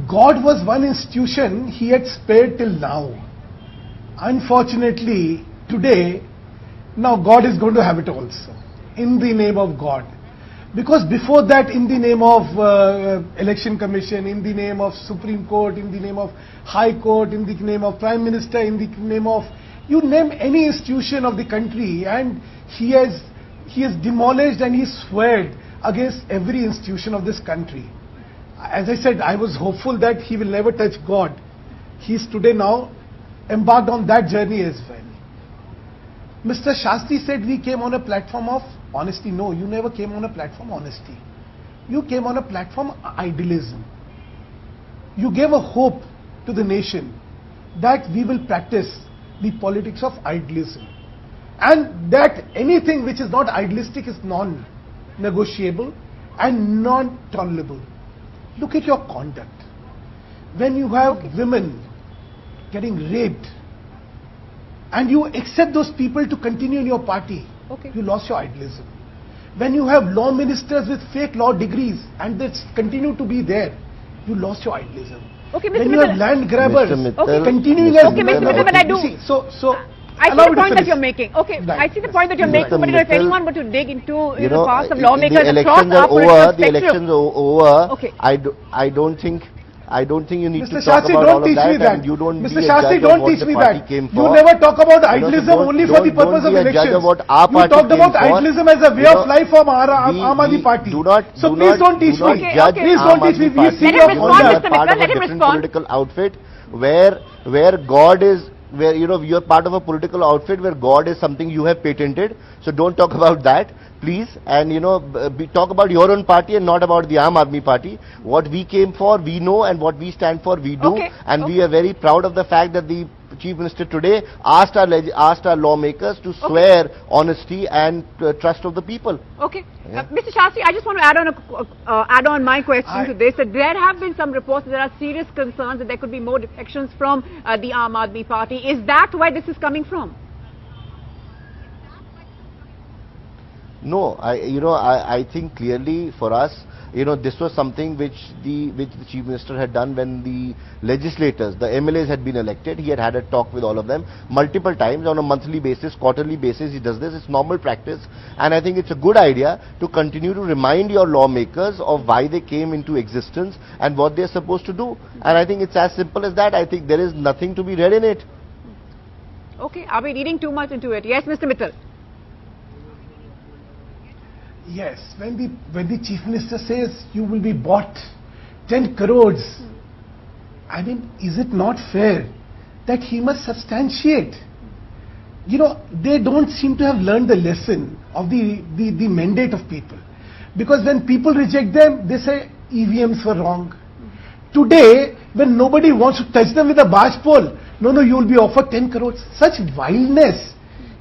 God was one institution he had spared till now. Unfortunately, today, now God is going to have it also, in the name of God. Because before that, in the name of Election Commission, in the name of Supreme Court, in the name of High Court, in the name of Prime Minister, in the name of, you name any institution of the country, and he has demolished and he sweared against every institution of this country. As I said, I was hopeful that he will never touch God. He is today now embarked on that journey as well. Mr. Shastri said we came on a platform of honesty. No, you never came on a platform of honesty. You came on a platform of idealism. You gave a hope to the nation that we will practice the politics of idealism, and that anything which is not idealistic is non-negotiable and non-tolerable. Look at your conduct. When you have women getting raped, and you accept those people to continue in your party, you lost your idealism. When you have law ministers with fake law degrees and they continue to be there, you lost your idealism. When you have land grabbers continuing as... Mr. Mittal, but I do... See, I see the point that you're making. I see the point that you're making, but if anyone were to dig into the past of lawmakers across our political spectrum... The elections over, I don't think you need Mr. to talk Shastri, about all of teach me that, and you don't Mr. be a Shastri, judge of what the party came for. You never talk about idealism only for the purpose of elections. elections. You talked about idealism as a way of life for Aam Aadmi Party. So please don't teach me. Please don't teach me. We see your conduct. Part of a different political outfit where God is, where you're part of a political outfit where God is something you have patented. So don't talk about that, please, and talk about your own party and not about the Aam Aadmi Party. What we came for, we know, and what we stand for, we do, and we are very proud of the fact that the Chief Minister today asked our lawmakers to swear honesty and trust of the people. Mr. Shastri, I just want to add on my question to this. That there have been some reports that there are serious concerns that there could be more defections from the Aam Aadmi Party. Is that where this is coming from? No, I think clearly for us, this was something which the Chief Minister had done when the legislators, the MLAs had been elected. He had a talk with all of them multiple times on a monthly basis, quarterly basis. He does this. It's normal practice, and I think it's a good idea to continue to remind your lawmakers of why they came into existence and what they're supposed to do. And I think it's as simple as that. I think there is nothing to be read in it. Are we reading too much into it? Yes, Mr. Mittal. Yes, when the Chief Minister says you will be bought 10 crores, I mean, is it not fair that he must substantiate? They don't seem to have learned the lesson of the mandate of people. Because when people reject them, they say EVMs were wrong. Today, when nobody wants to touch them with a barge pole, no, you will be offered 10 crores. Such wildness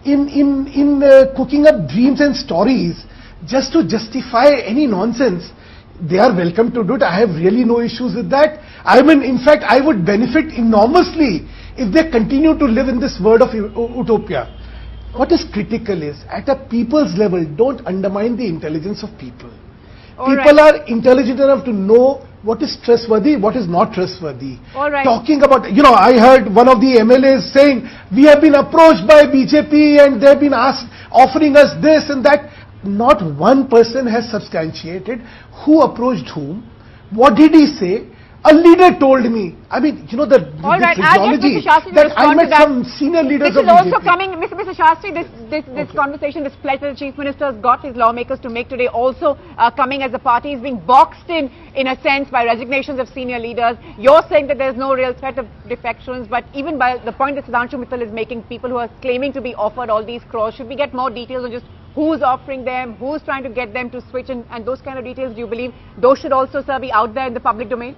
in cooking up dreams and stories just to justify any nonsense. They are welcome to do it. I have really no issues with that. I mean, in fact, I would benefit enormously if they continue to live in this world of utopia. What is critical is, at a people's level, don't undermine the intelligence of people. People are intelligent enough to know what is trustworthy, what is not trustworthy. Talking about, I heard one of the MLAs saying, we have been approached by BJP and they have been offering us this and that. Not one person has substantiated who approached whom, what did he say. A leader told me. I mean, the physiology that I met some senior leaders of BJP. This is also coming, Mr. Shastri, this conversation, this pledge that the Chief Minister has got his lawmakers to make today, also coming as the party is being boxed in a sense, by resignations of senior leaders. You're saying that there's no real threat of defections, but even by the point that Sudhanshu Mittal is making, people who are claiming to be offered all these crores, should we get more details on just who's offering them, who's trying to get them to switch, and those kind of details? Do you believe those should also, sir, be out there in the public domain?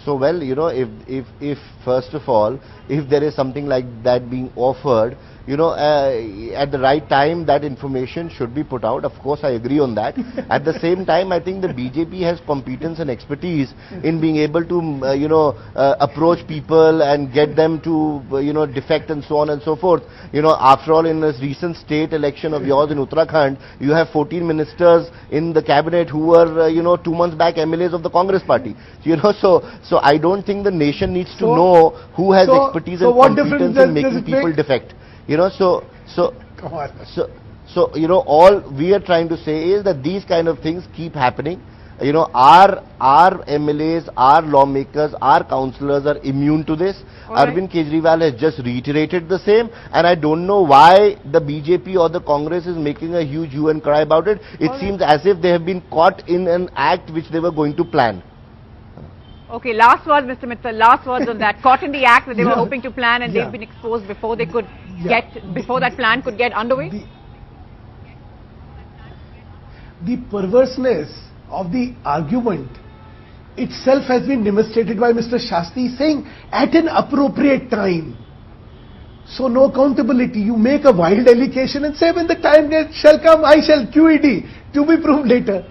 So, well, if first of all, if there is something like that being offered, at the right time that information should be put out. Of course, I agree on that. At the same time, I think the BJP has competence and expertise in being able to, approach people and get them to, defect and so on and so forth. After all, in this recent state election of yours in Uttarakhand, you have 14 ministers in the cabinet who were, 2 months back MLAs of the Congress party. So I don't think the nation needs to know who has expertise and competence in making people defect. All we are trying to say is that these kind of things keep happening. Our MLAs, our lawmakers, our councillors are immune to this. Arvind Kejriwal has just reiterated the same, and I don't know why the BJP or the Congress is making a huge hue and cry about it. It seems as if they have been caught in an act which they were going to plan. Okay, last words, Mr. Mittal, last words on that. Caught in the act that they were hoping to plan, and they've been exposed before they could before that plan could get underway? The perverseness of the argument itself has been demonstrated by Mr. Shastri saying at an appropriate time. So no accountability. You make a wild allegation and say when the time shall come, I shall QED to be proved later.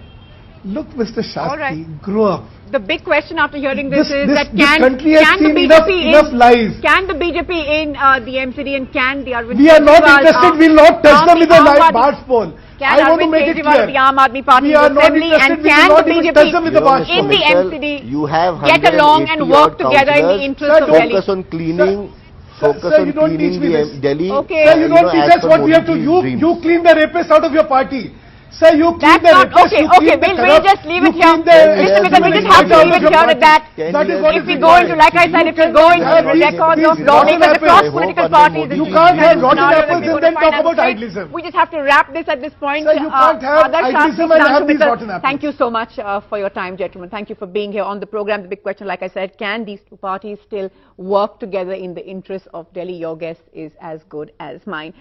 Look, Mr. Shastri, grow up. The big question after hearing this is that can the BJP enough lies. Can the BJP in the MCD and can the Arvind We are not interested, we will not touch them with a live barge pole. Can Arvind Kejriwal, the Aam Aadmi Party, we are not Assembly, and can the BJP in the MCD get along and work together in the interest of Delhi? Focus on cleaning. Focus on cleaning the Delhi. Okay. Sir, you don't teach us what we have to. You clean the rapists out of your party. Sir, you clean the rapists. Okay, we'll just leave it here. Mr. Mittal, we just have to leave it here at that. If we go into, like I said, if we go into the records of lawmakers across political parties, you can't have rotten apples and then talk about idealism. We just have to wrap this at this point. Sir, you can't have idealism and have these rotten apples. Thank you so much for your time, gentlemen. Thank you for being here on the program. The big question, like I said, can these two parties still work together in the interest of Delhi? Your guess is as good as mine.